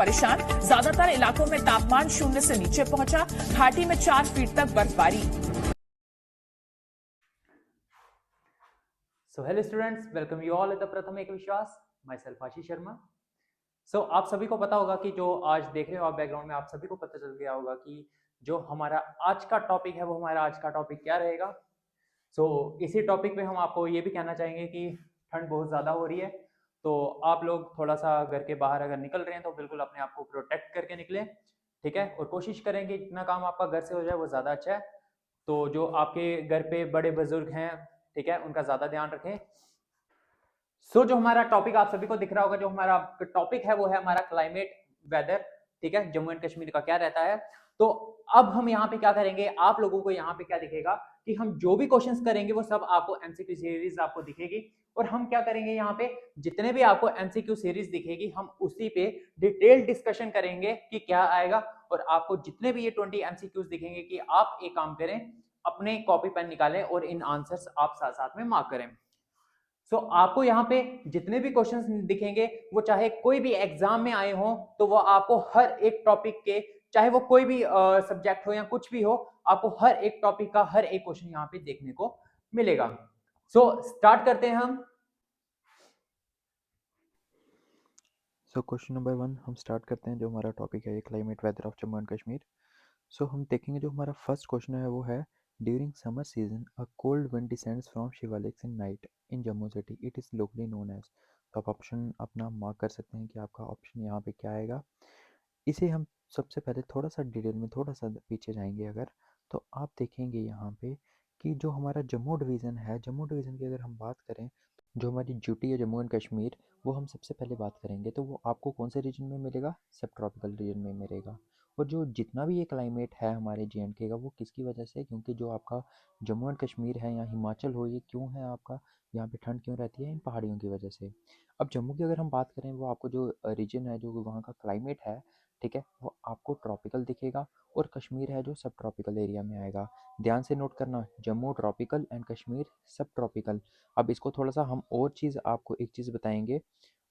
परेशान। ज्यादातर इलाकों में तापमान 0 से नीचे पहुंचा। घाटी में 4 फीट तक बर्फबारी। So hello students, welcome you all at the प्रथम एक विश्वास। My self Ashish Sharma. सो आप सभी को पता होगा कि जो आज देख रहे हो आप बैकग्राउंड में, आप सभी को पता चल गया होगा कि जो हमारा आज का टॉपिक है वो हमारा आज का टॉपिक क्या रहेगा। इसी टॉपिक में हम आपको ये भी कहना चाहेंगे कि ठंड बहुत ज़्यादा हो रही है, तो आप लोग थोड़ा सा घर के बाहर अगर निकल रहे हैं तो बिल्कुल अपने आप को प्रोटेक्ट करके निकलें, ठीक है। और कोशिश करें कि जितना काम आपका घर से हो जाए वो ज़्यादा अच्छा है। तो जो आपके घर पे बड़े बुजुर्ग हैं, ठीक है, उनका ज़्यादा ध्यान रखें। जो हमारा टॉपिक आप सभी को दिख रहा होगा, जो हमारा टॉपिक है वो है हमारा क्लाइमेट वेदर, ठीक है, जम्मू एंड कश्मीर का क्या रहता है। तो अब हम यहाँ पे क्या करेंगे, आप लोगों को यहाँ पे क्या दिखेगा कि हम जो भी क्वेश्चंस करेंगे वो सब आपको एमसीक्यू सीरीज आपको दिखेगी। और हम क्या करेंगे, यहाँ पे जितने भी आपको एमसीक्यू सीरीज दिखेगी हम उसी पे डिटेल डिस्कशन करेंगे कि क्या आएगा। और आपको जितने भी ये 20 एमसीक्यूज दिखेंगे कि आप एक काम करें, अपने कॉपी पेन निकालें और इन आंसर्स आप साथ साथ में मार्क करें। आपको यहाँ पे जितने भी क्वेश्चंस दिखेंगे वो चाहे कोई भी एग्जाम में आए हो, तो वो आपको हर एक टॉपिक के, चाहे वो कोई भी सब्जेक्ट हो या कुछ भी हो, आपको हर एक टॉपिक का हर एक क्वेश्चन यहाँ पे देखने को मिलेगा। स्टार्ट करते हैं हम। क्वेश्चन नंबर 1 हम स्टार्ट करते हैं। जो हमारा टॉपिक है ये climate weather of Jammu and Kashmir. हम देखेंगे जो हमारा फर्स्ट क्वेश्चन है वो है, during summer season a cold wind descends from Shivaliks in night in Jammu city, it is locally known as. तो आप ऑप्शन अपना मार्क कर सकते हैं कि आपका ऑप्शन यहाँ पे क्या आएगा। इसे हम सबसे पहले थोड़ा सा डिटेल में थोड़ा सा पीछे जाएंगे अगर, तो आप देखेंगे यहाँ पे कि जो हमारा जम्मू डिवीज़न है, जम्मू डिवीज़न की अगर हम बात करें, जो हमारी ड्यूटी है जम्मू एंड कश्मीर, वो हम सबसे पहले बात करेंगे तो वो आपको कौन से रीजन में मिलेगा, सब ट्रॉपिकल रीजन में मिलेगा। और जो जितना भी ये क्लाइमेट है हमारे जे का, वो किसकी वजह से, क्योंकि जो आपका जम्मू एंड कश्मीर है या हिमाचल हो, ये क्यों है आपका, यहाँ पे ठंड क्यों रहती है, इन पहाड़ियों की वजह से। अब जम्मू की अगर हम बात करें, वो आपको जो रीजन है, जो वहाँ का क्लाइमेट है, ठीक है, वो आपको ट्रॉपिकल दिखेगा। और कश्मीर है जो सब ट्रॉपिकल एरिया में आएगा। ध्यान से नोट करना, जम्मू ट्रॉपिकल एंड कश्मीर सब ट्रॉपिकल। अब इसको थोड़ा सा हम और चीज़ आपको एक चीज़ बताएंगे,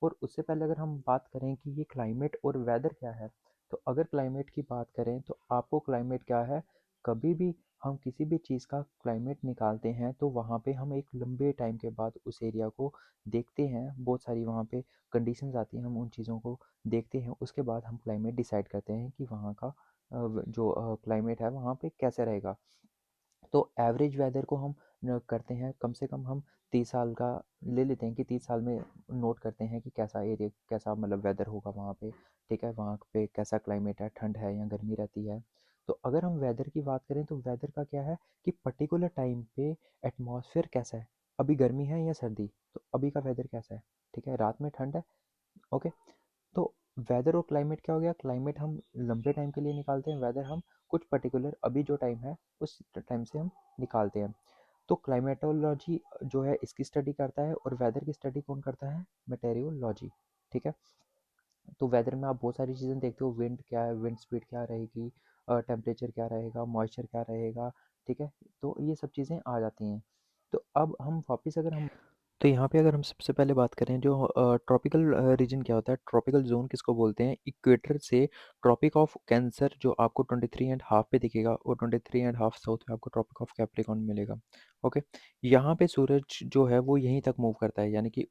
और उससे पहले अगर हम बात करें कि ये क्लाइमेट और वेदर क्या है, तो अगर क्लाइमेट की बात करें तो आपको क्लाइमेट क्या है, कभी भी हम किसी भी चीज़ का क्लाइमेट निकालते हैं तो वहाँ पे हम एक लंबे टाइम के बाद उस एरिया को देखते हैं, बहुत सारी वहाँ पे कंडीशंस आती हैं, हम उन चीज़ों को देखते हैं, उसके बाद हम क्लाइमेट डिसाइड करते हैं कि वहाँ का जो क्लाइमेट है वहाँ पे कैसे रहेगा। तो एवरेज वेदर को हम करते हैं, कम से कम हम 30 साल का ले लेते हैं कि 30 साल में नोट करते हैं कि कैसा एरिया, कैसा मतलब वेदर होगा वहाँ पे, ठीक है, वहाँ पे कैसा क्लाइमेट है, ठंड है या गर्मी रहती है। तो अगर हम वेदर की बात करें तो वेदर का क्या है कि पर्टिकुलर टाइम पे एटमॉस्फेयर कैसा है, अभी गर्मी है या सर्दी, तो अभी का वेदर कैसा है, ठीक है, रात में ठंड है, ओके। तो वेदर और क्लाइमेट क्या हो गया, क्लाइमेट हम लंबे टाइम के लिए निकालते हैं, वेदर हम कुछ पर्टिकुलर अभी जो टाइम है उस टाइम से हम निकालते हैं। तो क्लाइमेटोलॉजी जो है इसकी स्टडी करता है, और वेदर की स्टडी कौन करता है, मेटेरियोलॉजी, ठीक है। तो वेदर में आप बहुत सारी चीज़ें देखते हो, विंड क्या है, विंड स्पीड क्या रहेगी, टेम्परेचर क्या रहेगा, मॉइस्चर क्या रहेगा, ठीक है। तो ये सब चीज़ें आ जाती हैं। तो अब हम वापस अगर हम, तो यहाँ पे अगर हम सबसे पहले बात करें, जो ट्रॉपिकल रीजन क्या होता है, ट्रॉपिकल जोन किसको बोलते हैं, इक्वेटर से ट्रॉपिक ऑफ कैंसर जो आपको 23.5 पे दिखेगा, और 23.5 साउथ में आपको ट्रॉपिक ऑफ कैप्रिकॉर्न मिलेगा, ओके। यहाँ पे सूरज जो है वो यहीं तक मूव करता है, यानी कि,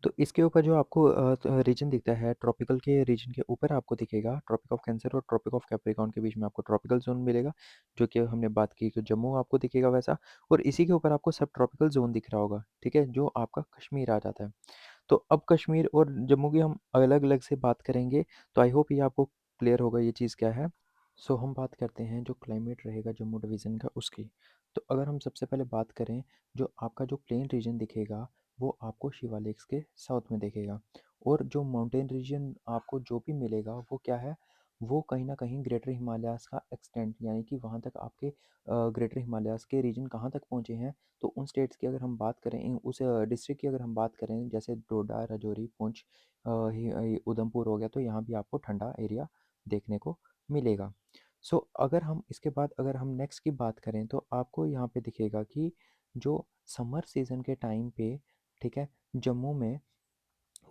तो इसके ऊपर जो आपको रीजन दिखता है, ट्रॉपिकल के रीजन के ऊपर आपको दिखेगा ट्रॉपिक ऑफ कैंसर और ट्रॉपिक ऑफ कैप्रिकॉर्न के बीच में आपको ट्रॉपिकल जोन मिलेगा, जो कि हमने बात की कि जम्मू आपको दिखेगा वैसा। और इसी के ऊपर आपको सब ट्रॉपिकल जोन दिख रहा होगा, ठीक है, जो आपका कश्मीर आ जाता है। तो अब कश्मीर और जम्मू की हम अलग अलग से बात करेंगे, तो आई होप ये आपको क्लियर होगा ये चीज़ क्या है। हम बात करते हैं जो क्लाइमेट रहेगा जम्मू डिवीज़न का उसकी। तो अगर हम सबसे पहले बात करें, जो आपका जो प्लेन रीजन दिखेगा वो आपको शिवालिक्स के साउथ में दिखेगा। और जो माउंटेन रीजन आपको जो भी मिलेगा वो क्या है, वो कहीं ना कहीं ग्रेटर हिमालयाज़ का एक्सटेंट, यानी कि वहाँ तक आपके ग्रेटर हिमालयाज़ के रीजन कहाँ तक पहुँचे हैं। तो उन स्टेट्स की अगर हम बात करें, उस डिस्ट्रिक्ट की अगर हम बात करें, जैसे डोडा, राजौरी, पुंछ, उधमपुर हो गया, तो यहाँ भी आपको ठंडा एरिया देखने को मिलेगा। अगर हम इसके बाद अगर हम नेक्स्ट की बात करें तो आपको यहाँ पे दिखेगा कि जो समर सीज़न के टाइम पे, ठीक है, जम्मू में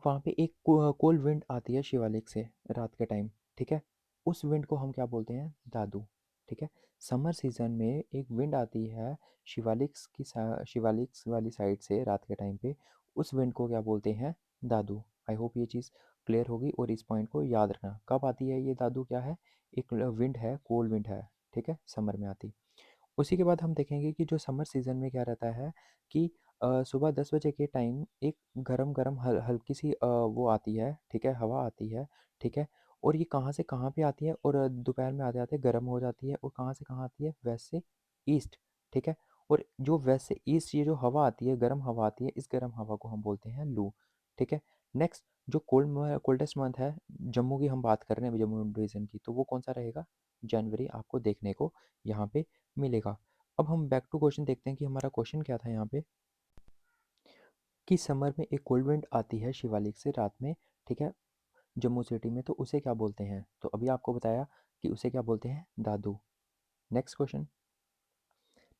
वहाँ पे एक कोल्ड विंड आती है शिवालिक से रात के टाइम, ठीक है? उस विंड को हम क्या बोलते हैं? दादू, ठीक है? समर सीज़न में एक विंड आती है शिवालिक्स वाली साइड से रात के टाइम पे, उस विंड को क्या बोलते हैं? दादू। आई होप ये चीज़ क्लियर होगी और इस पॉइंट को याद रखना। कब आती है ये दादू क्या है? एक विंड है, कोल्ड विंड है, ठीक है? समर में आती। उसी के बाद हम देखेंगे कि जो समर सीज़न में क्या रहता है कि सुबह 10 बजे के टाइम एक गरम-गरम हल्की सी वो आती है, ठीक है? हवा आती है, ठीक है? और ये कहाँ से कहाँ पे आती है और दोपहर में आते-आते गर्म हो जाती है और कहाँ से कहाँ आती है? वेस्ट से ईस्ट, ठीक है? और जो वेस्ट से ईस्ट ये जो हवा आती है, गर्म हवा आती है, इस गर्म हवा को हम बोलते हैं लू, ठीक है? नेक्स्ट जो कोल्डेस्ट मंथ है, जम्मू की हम बात कर रहे हैं, जम्मू डिवीज़न की, तो वो कौन-सा रहेगा? जनवरी आपको देखने को यहाँ पे मिलेगा। अब हम बैक टू क्वेश्चन देखते हैं कि हमारा क्वेश्चन क्या था यहाँ पे कि समर में एक कोल्ड विंड आती है शिवालिक से रात में, ठीक है? जम्मू सिटी में, तो उसे क्या बोलते हैं? तो अभी आपको बताया कि उसे क्या बोलते हैं? दादू। नेक्स्ट क्वेश्चन,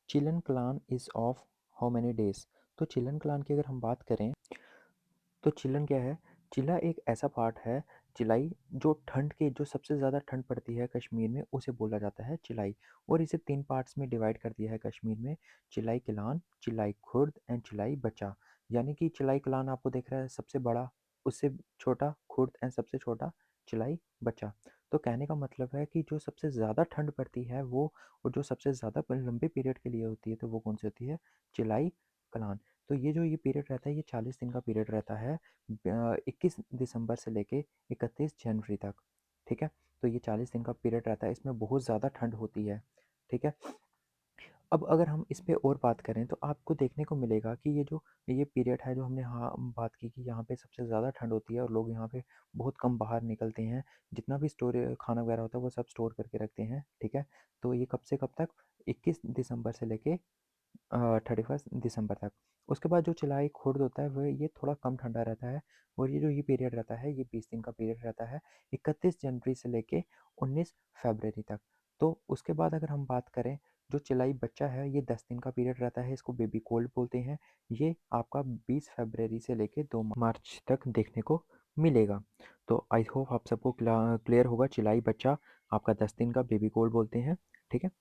चिल्ड्रन Kalan is of how many days? तो चिल्ड्रन क्लान की अगर हम बात करें तो चिल्लन क्या है? चिल्ला एक ऐसा पार्ट है, चिलाई, जो ठंड के जो सबसे ज़्यादा ठंड पड़ती है कश्मीर में, उसे बोला जाता है चिलाई। और इसे 3 पार्ट्स में डिवाइड कर दिया है कश्मीर में, चिलाई किलान, चिलाई खुर्द एंड चिलाई बचा। यानी कि चिलाई किलान आपको दिख रहा है सबसे बड़ा, उससे छोटा खुर्द एंड सबसे छोटा चिलाई बचा। तो कहने का मतलब है कि जो सबसे ज़्यादा ठंड पड़ती है वो, और जो सबसे ज़्यादा लंबे पीरियड के लिए होती है, तो वो कौन-सी होती है? चिलाई कलान। तो ये जो ये पीरियड रहता है, ये 40 दिन का पीरियड रहता है, 21 दिसंबर से लेके 31 जनवरी तक, ठीक है? तो ये 40 दिन का पीरियड रहता है, इसमें बहुत ज़्यादा ठंड होती है, ठीक है? अब अगर हम इस पे और बात करें तो आपको देखने को मिलेगा कि ये पीरियड है जो हमने हाँ बात की कि यहाँ पे सबसे ज़्यादा ठंड होती है और लोग यहाँ पे बहुत कम बाहर निकलते हैं। जितना भी स्टोर खाना वगैरह होता है वो सब स्टोर करके रखते हैं, ठीक है? तो ये कब से कब तक? 21 दिसंबर से लेके 31 दिसंबर तक। उसके बाद जो चिलाई खुर्द होता है, वो ये थोड़ा कम ठंडा रहता है और ये जो ये पीरियड रहता है, ये 20 दिन का पीरियड रहता है, 31 जनवरी से लेके 19 फरवरी तक। तो उसके बाद अगर हम बात करें, जो चिलाई बच्चा है, ये 10 दिन का पीरियड रहता है, इसको बेबी कोल्ड बोलते हैं। ये आपका 20 फरवरी से लेके 2 मार्च तक देखने को मिलेगा। तो आई होप आप सबको क्लियर होगा, चिलाई बच्चा आपका 10 दिन का बेबी कोल्ड बोलते हैं, ठीक है?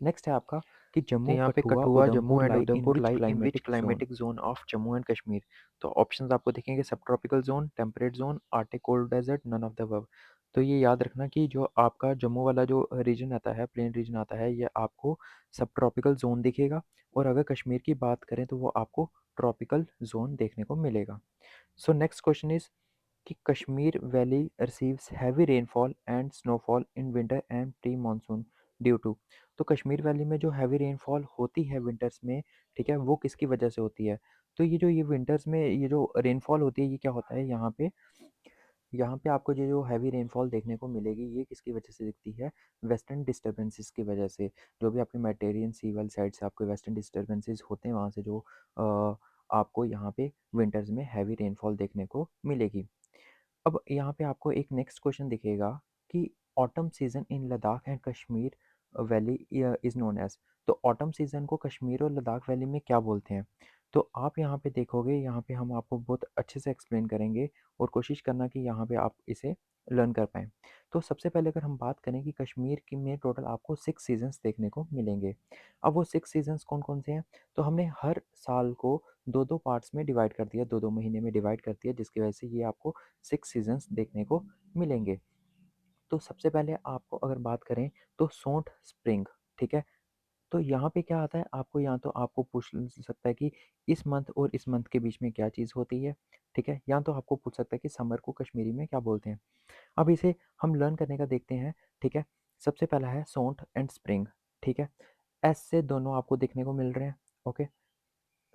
नेक्स्ट है आपका कि तो जम्मू, यहाँ पे Kathua, Kathua, Jammu Udhampur and Udhampur lie lie in in which which zone? Climatic zone of Jammu and Kashmir? तो ऑप्शंस आपको दिखेंगे, subtropical zone, temperate zone, arctic cold desert, none of the above. तो ये याद रखना कि जो आपका जम्मू वाला जो रीजन आता है, प्लेन रीजन आता है, ये आपको सब ट्रॉपिकल जोन दिखेगा और अगर कश्मीर की बात करें तो वो आपको ट्रॉपिकल जोन देखने को मिलेगा। सो नेक्स्ट क्वेश्चन इज कि Kashmir valley receives heavy rainfall and snowfall in winter and pre monsoon due to? तो कश्मीर वैली में जो हैवी रेनफॉल होती है विंटर्स में, ठीक है, वो किसकी वजह से होती है? तो ये विंटर्स में ये जो रेनफॉल होती है, ये क्या होता है यहाँ पे आपको ये जो हैवी रेनफॉल देखने को मिलेगी, ये किसकी वजह से दिखती है? वेस्टर्न डिस्टर्बेंसेस की वजह से। जो भी आपके मेडिटेरियन सी वाली साइड से आपके वेस्टर्न डिस्टर्बेंसेस होते हैं, वहाँ से जो आपको यहाँ पे विंटर्स में हैवी रेनफॉल देखने को मिलेगी। अब यहाँ पे आपको एक नेक्स्ट क्वेश्चन दिखेगा कि autumn season in Ladakh and Kashmir valley is known as? तो ऑटम सीजन को कश्मीर और लद्दाख वैली में क्या बोलते हैं? तो आप यहाँ पे देखोगे, यहाँ पे हम आपको बहुत अच्छे से एक्सप्लेन करेंगे और कोशिश करना कि यहाँ पे आप इसे लर्न कर पाएँ। तो सबसे पहले अगर हम बात करें कि कश्मीर की में टोटल आपको 6 सीजन्स देखने को मिलेंगे। अब वो 6 सीजन्स कौन-कौन से हैं? तो हमने हर साल को 2-2 पार्ट्स में डिवाइड कर दिया, 2-2 महीने में डिवाइड कर दिया, जिसकी वजह से ये आपको 6 सीजन्स देखने को मिलेंगे। तो सबसे पहले आपको अगर बात करें तो सोंठ स्प्रिंग, ठीक है? तो यहाँ पे क्या आता है, आपको या तो आपको पूछ सकता है कि इस मंथ और इस मंथ के बीच में क्या चीज़ होती है, ठीक है? या तो आपको पूछ सकता है कि समर को कश्मीरी में क्या बोलते हैं? अब इसे हम लर्न करने का देखते हैं, ठीक है? सबसे पहला है सोंठ एंड स्प्रिंग, ठीक है? एस से दोनों आपको देखने को मिल रहे हैं, ओके?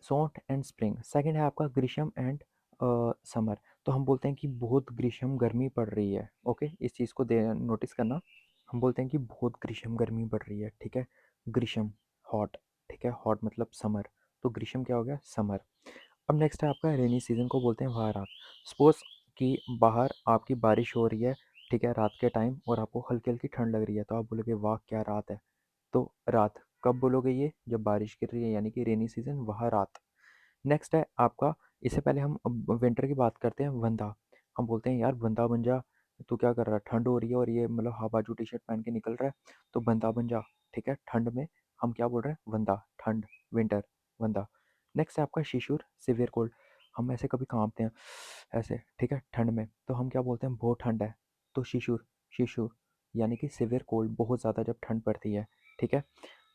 सोंठ एंड स्प्रिंग। सेकंड है आपका ग्रीष्म एंड समर। तो हम बोलते हैं कि बहुत ग्रीष्म गर्मी पड़ रही है, ओके? इस चीज़ को दे नोटिस करना। हम बोलते हैं कि बहुत ग्रीष्म गर्मी पड़ रही है, ठीक है? ग्रीष्म हॉट, ठीक है? हॉट मतलब समर, तो ग्रीष्म क्या हो गया? समर। अब नेक्स्ट है आपका रेनी सीजन को बोलते हैं वारात। सपोज कि बाहर आपकी बारिश हो रही है, ठीक है, रात के टाइम, और आपको हल्की हल्की ठंड लग रही है, तो आप बोलोगे वाह क्या रात है। तो रात कब बोलोगे? ये जब बारिश गिर रही है, यानी कि रेनी सीजन, वह रात। नेक्स्ट है आपका इससे पहले हम विंटर की बात करते हैं, वंदा। हम बोलते हैं यार वंदा बन जा, तू क्या कर रहा है, ठंड हो रही है और ये मतलब हवाजू टी शर्ट पहन के निकल रहा है, तो बंदा बन जा। ठीक है, ठंड में हम क्या बोल रहे हैं, वंदा, ठंड, विंटर, वंदा। नेक्स्ट है आपका शिशुर, सिवियर कोल्ड। हम ऐसे कभी कांपते हैं ऐसे, ठीक है, ठंड में, तो हम क्या बोलते हैं, बहुत ठंड है, तो शिशुर, शिशुर यानी कि सिवियर कोल्ड, बहुत ज़्यादा जब ठंड पड़ती है। ठीक है,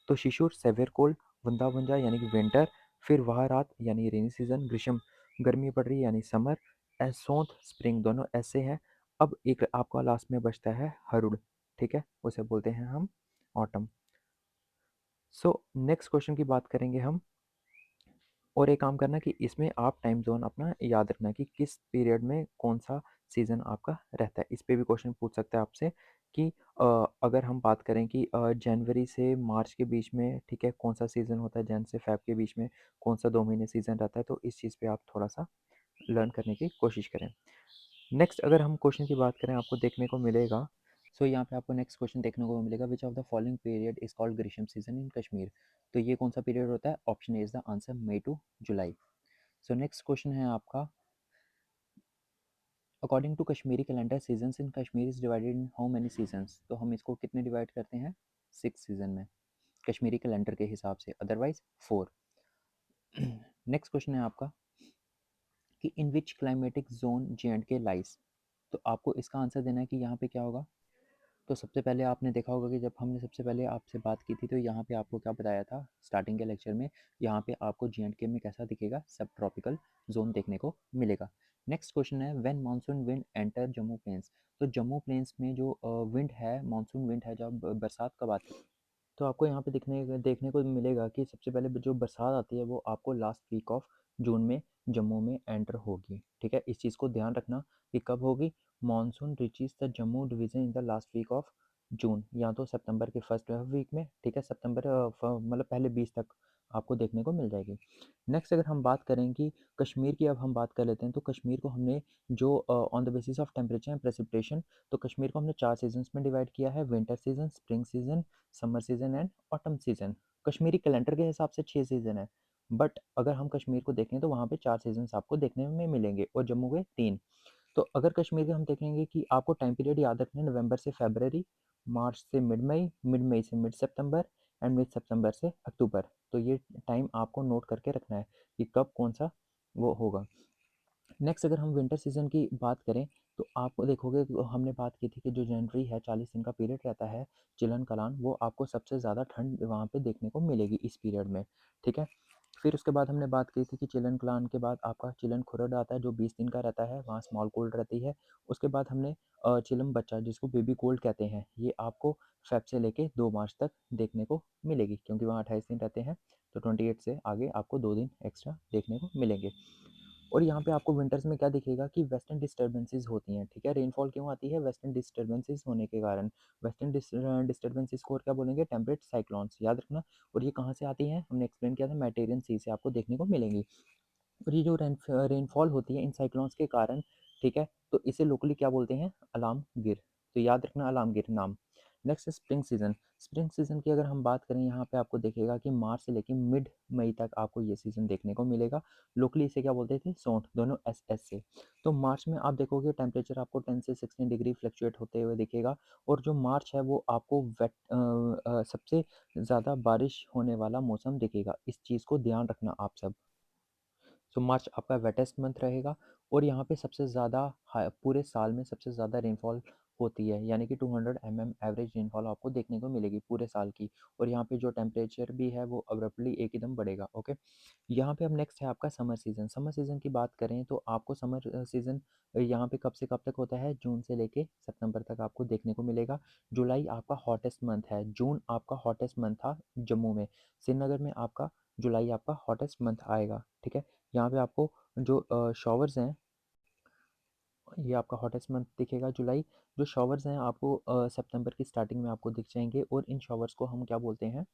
तो शिशुर, सेवियर कोल्ड, वंदा यानी कि विंटर, फिर वह रात यानी रेनी सीजन, ग्रीष्म गर्मी पड़ रही है यानी समर, एसोंत स्प्रिंग, दोनों ऐसे हैं। अब एक आपका लास्ट में बचता है हरुड़। ठीक है, उसे बोलते हैं हम ऑटम। सो नेक्स्ट क्वेश्चन की बात करेंगे हम। और एक काम करना कि इसमें आप टाइम जोन अपना याद रखना कि किस पीरियड में कौन सा सीज़न आपका रहता है। इस पे भी क्वेश्चन पूछ सकता है आपसे कि अगर हम बात करें कि जनवरी से मार्च के बीच में, ठीक है, कौन सा सीज़न होता है, जन से फेब के बीच में कौन सा 2 महीने सीज़न रहता है, तो इस चीज़ पे आप थोड़ा-सा लर्न करने की कोशिश करें। नेक्स्ट अगर हम क्वेश्चन की बात करें, आपको देखने को मिलेगा, सो यहाँ पे आपको नेक्स्ट क्वेश्चन देखने को मिलेगा, which of the following period is called ग्रीष्म सीजन इन कश्मीर। तो ये कौन सा पीरियड होता है, option A is the answer, May to July. So next question है आपका, according to Kashmiri calendar seasons in Kashmir is divided in how many seasons. तो हम इसको कितने डिवाइड करते हैं, 6 सीजन में, कश्मीरी कैलेंडर के हिसाब से, अदरवाइज 4। नेक्स्ट क्वेश्चन है आपका कि इन विच क्लाइमेटिक जोन J&K लाइज। तो आपको इसका आंसर देना है कि यहाँ पे क्या होगा। तो सबसे पहले आपने देखा होगा कि जब हमने सबसे पहले आपसे बात की थी, तो यहाँ पे आपको क्या बताया था स्टार्टिंग के लेक्चर में, यहाँ पे आपको J&K में कैसा दिखेगा, सब ट्रॉपिकल जोन देखने को मिलेगा। नेक्स्ट क्वेश्चन है, when monsoon wind enter Jammu plains. तो जम्मू प्लेन्स में जो विंड है, मानसून विंड है, जब बरसात कब आती है, तो आपको यहाँ पे देखने को मिलेगा कि सबसे पहले जो बरसात आती है वो आपको लास्ट वीक ऑफ जून में जम्मू में एंटर होगी। ठीक है, इस चीज़ को ध्यान रखना कि कब होगी, monsoon reaches the Jammu division in the last week of June, या तो सितंबर के फर्स्ट वीक में। ठीक है, सितंबर मतलब पहले 20 तक आपको देखने को मिल जाएगी। नेक्स्ट अगर हम बात करें कि कश्मीर की, अब हम बात कर लेते हैं, तो कश्मीर को हमने जो on the basis of temperature and precipitation, तो कश्मीर को हमने 4 सीजन्स में डिवाइड किया है, winter season, spring season, summer season and autumn season. Kashmiri calendar के हिसाब से 6 सीजन है, बट अगर हम कश्मीर को देखें तो वहाँ पे 4 सीजन्स आपको देखने में मिलेंगे और जम्मू के 3। तो अगर कश्मीर के हम देखेंगे कि आपको टाइम पीरियड याद रखना है, नवंबर से फरवरी, मार्च से मिड मई से मिड सितंबर एंड मिड सितंबर से अक्टूबर। तो ये टाइम आपको नोट करके रखना है कि कब कौन सा वो होगा। नेक्स्ट अगर हम विंटर सीजन की बात करें, तो आप देखोगे कि हमने बात की थी कि जो जनवरी है, 40 दिन का पीरियड रहता है चिलन कलान, वो आपको सबसे ज़्यादा ठंड वहाँ पे देखने को मिलेगी इस पीरियड में। ठीक है, फिर उसके बाद हमने बात की थी कि चिलन कलान के बाद आपका चिलन खुरड आता है, जो 20 दिन का रहता है, वहाँ स्मॉल कोल्ड रहती है। उसके बाद हमने चिलम बच्चा, जिसको बेबी कोल्ड कहते हैं, ये आपको फेब से लेके 2 मार्च तक देखने को मिलेगी, क्योंकि वहाँ 28 दिन रहते हैं, तो 28 से आगे आपको 2 दिन एक्स्ट्रा देखने को मिलेंगे। और यहाँ पे आपको विंटर्स में क्या दिखेगा कि वेस्टर्न डिस्टर्बेंसेस होती हैं। ठीक है, रेनफॉल क्यों आती है, वेस्टर्न डिस्टर्बेंसेस होने के कारण। वेस्टर्न डिस्टर्बेंसेस को और क्या बोलेंगे, टेम्परेट साइक्लोन्स, याद रखना। और ये कहाँ से आती हैं, हमने एक्सप्लेन किया था, मेडिटेरियन सी से आपको देखने को मिलेंगी। और ये जो रेनफॉल होती है इन साइक्लोन्स के कारण, ठीक है, तो इसे लोकली क्या बोलते हैं, अलार्म गिर। तो याद रखना अलार्म गिर नाम। नेक्स्ट है स्प्रिंग सीजन। स्प्रिंग सीजन की अगर हम बात करें, यहाँ पे आपको देखेगा कि मार्च से लेकर मिड मई तक आपको ये सीजन देखने को मिलेगा। लोकली इसे क्या बोलते थे, सोंठ, दोनों एस से। तो मार्च में आप देखोगे टेम्परेचर आपको 10 से 16 डिग्री फ्लक्चुएट होते हुए दिखेगा। और जो मार्च है वो आपको सबसे ज़्यादा बारिश होने वाला मौसम दिखेगा। इस चीज़ को ध्यान रखना आप सब। सो मार्च आपका वेटेस्ट मंथ रहेगा। और यहाँ पे सबसे ज़्यादा पूरे साल में सबसे ज़्यादा रेनफॉल होती है, यानी कि 200 एवरेज रेनफॉल आपको देखने को मिलेगी पूरे साल की। और यहाँ पे जो टेम्परेचर भी है वो अब्रप्टली एकदम बढ़ेगा। ओके, यहाँ पे अब नेक्स्ट है आपका समर सीज़न। समर सीज़न की बात करें तो आपको समर सीज़न यहाँ पे कब से कब तक होता है, जून से लेके सितंबर तक आपको देखने को मिलेगा। जुलाई आपका हॉटेस्ट मंथ है, जून आपका हॉटेस्ट मंथ था जम्मू में। श्रीनगर में आपका जुलाई आपका हॉटेस्ट मंथ आएगा। ठीक है, यहाँ पे आपको जो शॉवर्स हैं, ये आपका हॉटेस्ट मंथ दिखेगा जुलाई। जो शॉवर्स हैं आपको सितंबर की स्टार्टिंग में आपको दिख जाएंगे। और इन शॉवर्स को हम क्या बोलते हैं,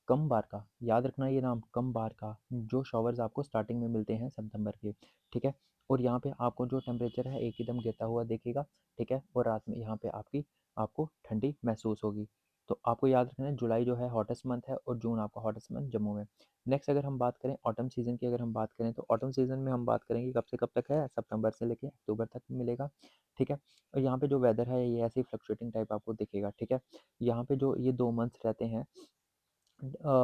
कम बार का। याद रखना ये नाम, कम बार का, जो शॉवर्स आपको स्टार्टिंग में मिलते हैं सितंबर के। ठीक है, और यहाँ पे आपको जो टेम्परेचर है एकदम गिरता हुआ दिखेगा। ठीक है, और रात में यहाँ पे आपको ठंडी महसूस होगी। तो आपको याद रखना है जुलाई जो है हॉटेस्ट मंथ है और जून आपका हॉटेस्ट मंथ जम्मू में। नेक्स्ट अगर हम बात करें ऑटम सीज़न की, अगर हम बात करें तो ऑटम सीज़न में हम बात करेंगे कब से कब तक है, सितंबर से लेके अक्टूबर तक मिलेगा, ठीक है। और यहाँ पे जो वेदर है ये ऐसे ही फ्लक्चुएटिंग टाइप आपको दिखेगा, ठीक है। यहाँ पे जो ये 2 मंथ्स रहते हैं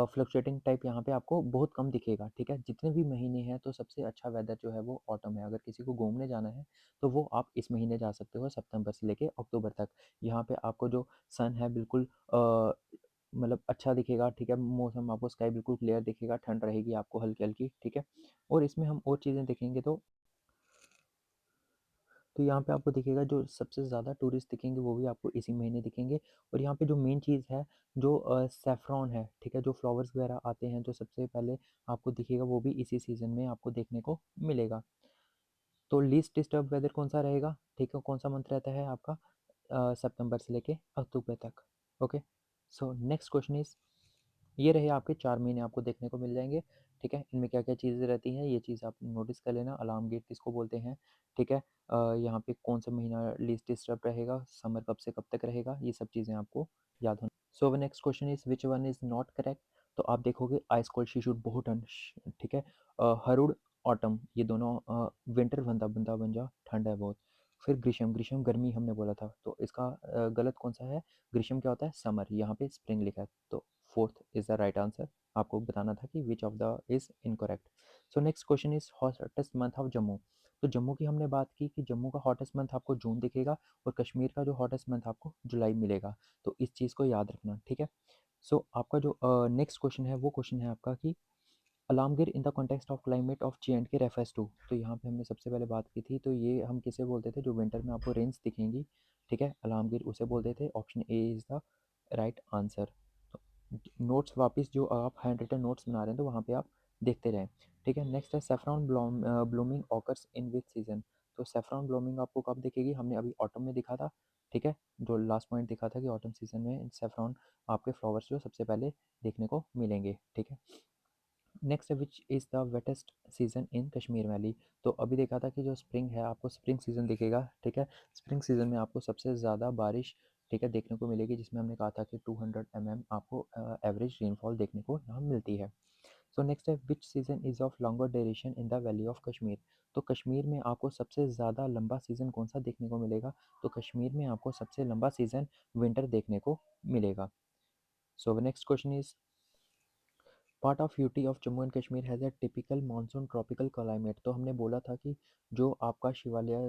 फ्लक्चुएटिंग टाइप यहाँ पे आपको बहुत कम दिखेगा, ठीक है। जितने भी महीने हैं तो सबसे अच्छा वेदर जो है वो ऑटम है। अगर किसी को घूमने जाना है तो वो आप इस महीने जा सकते हो सितंबर से लेके अक्टूबर तक। यहाँ पे आपको जो सन है बिल्कुल मतलब अच्छा दिखेगा, ठीक है। मौसम आपको स्काई बिल्कुल क्लियर दिखेगा, ठंड रहेगी आपको हल्की-हल्की, ठीक है। और इसमें हम और चीज़ें देखेंगे तो यहाँ पे आपको दिखेगा जो सबसे ज़्यादा टूरिस्ट दिखेंगे वो भी आपको इसी महीने दिखेंगे। और यहाँ पे जो मेन चीज़ है जो सैफ़्रॉन है, ठीक है, जो फ्लावर्स वगैरह आते हैं जो सबसे पहले आपको दिखेगा वो भी इसी सीज़न में आपको देखने को मिलेगा। तो लीस्ट डिस्टर्ब वेदर कौन सा रहेगा, ठीक है, कौन सा मंथ रहता है आपका सितंबर से लेके अक्टूबर तक। Okay, so next question is, ये रहे आपके 4 महीने आपको देखने को मिल जाएँगे, ठीक है। इनमें क्या-क्या चीज़ें रहती हैं, ये चीज़ आप नोटिस कर लेना। अलार्म गेट किसको बोलते हैं, ठीक है। यहाँ पे कौन-सा महीना लीस्ट डिस्टर्ब रहेगा, समर कब से कब तक रहेगा, ये सब चीज़ें आपको याद होना। सो अब next question is which one is not correct. तो आप देखोगे आइस कोल्ड शीशुड बहुत ठंड ठीक है। हरुड़ ऑटम ये दोनों विंटर बंदा बंदा बन जा ठंड है बहुत। फिर ग्रीष्म, ग्रीष्म गर्मी हमने बोला था तो इसका गलत कौन सा है, ग्रीष्म क्या होता है समर, यहाँ पे स्प्रिंग लिखा है तो fourth is the right answer. आपको बताना था कि विच of the is incorrect. So next question is hottest month of Jammu. तो जम्मू की हमने बात की कि जम्मू का हॉटेस्ट मंथ आपको जून दिखेगा और कश्मीर का जो हॉटेस्ट मंथ आपको जुलाई मिलेगा। तो इस चीज़ को याद रखना, ठीक है। सो आपका जो नेक्स्ट क्वेश्चन है वो क्वेश्चन है आपका कि अलार्मगिर in the context of climate of J&K refers to. तो यहाँ पे हमने सबसे पहले बात की थी तो ये हम किसे बोलते थे, जो विंटर में आपको रेंज दिखेंगी, ठीक है, अलार्मगिर उसे बोलते थे। Option A is the right answer. तो नोट्स वापस जो आप हैंड रिटन नोट्स बना रहे हैं तो वहाँ पे आप देखते रहें, ठीक है। नेक्स्ट है saffron blooming occurs in which season. तो सेफ्रॉन ब्लूमिंग आपको कब दिखेगी, हमने अभी ऑटम में दिखा था, ठीक है। जो लास्ट पॉइंट दिखा था कि ऑटम सीजन में सेफ्रॉन आपके फ्लावर्स जो सबसे पहले देखने को मिलेंगे, ठीक है। Next which is the wettest season in Kashmir valley. तो अभी देखा था कि जो स्प्रिंग है आपको स्प्रिंग सीज़न दिखेगा, ठीक है। स्प्रिंग सीज़न में आपको सबसे ज़्यादा बारिश, ठीक है, देखने को मिलेगी, जिसमें हमने कहा था कि 200 आपको एवरेज रेनफॉल देखने को यहाँ मिलती है। सो नेक्स्ट है which season is of longer duration in the valley of Kashmir. तो कश्मीर में आपको सबसे ज़्यादा लंबा सीज़न कौन सा देखने को मिलेगा, तो कश्मीर में आपको सबसे लंबा सीज़न विंटर देखने को मिलेगा। सो next question is part of UT of Jammu and Kashmir has a typical monsoon tropical climate. तो हमने बोला था कि जो आपका शिवालय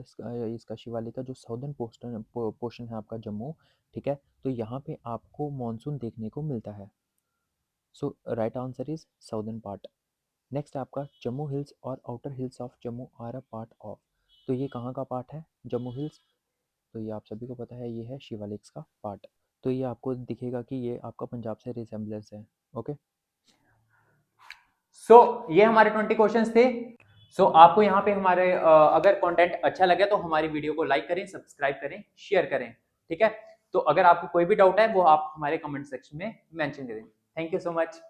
इसका शिवालय का जो साउदर्न पोर्शन है आपका जम्मू, ठीक है, तो यहाँ पे आपको मानसून देखने को मिलता है। So right answer is southern part. Next आपका जम्मू हिल्स और outer hills of Jammu are a part of. तो ये कहाँ का पार्ट है जम्मू हिल्स, तो ये आप सभी को पता है ये है शिवालिक्स का पार्ट। तो ये आपको दिखेगा कि ये आपका पंजाब से रिसेम्बलेंस है, ओके। सो ये हमारे 20 क्वेश्चंस थे। सो आपको यहाँ पे हमारे अगर कंटेंट अच्छा लगे तो हमारी वीडियो को लाइक करें, सब्सक्राइब करें, शेयर करें, ठीक है। तो अगर आपको कोई भी डाउट है वो आप हमारे कमेंट सेक्शन में मेंशन करें। Thank you so much.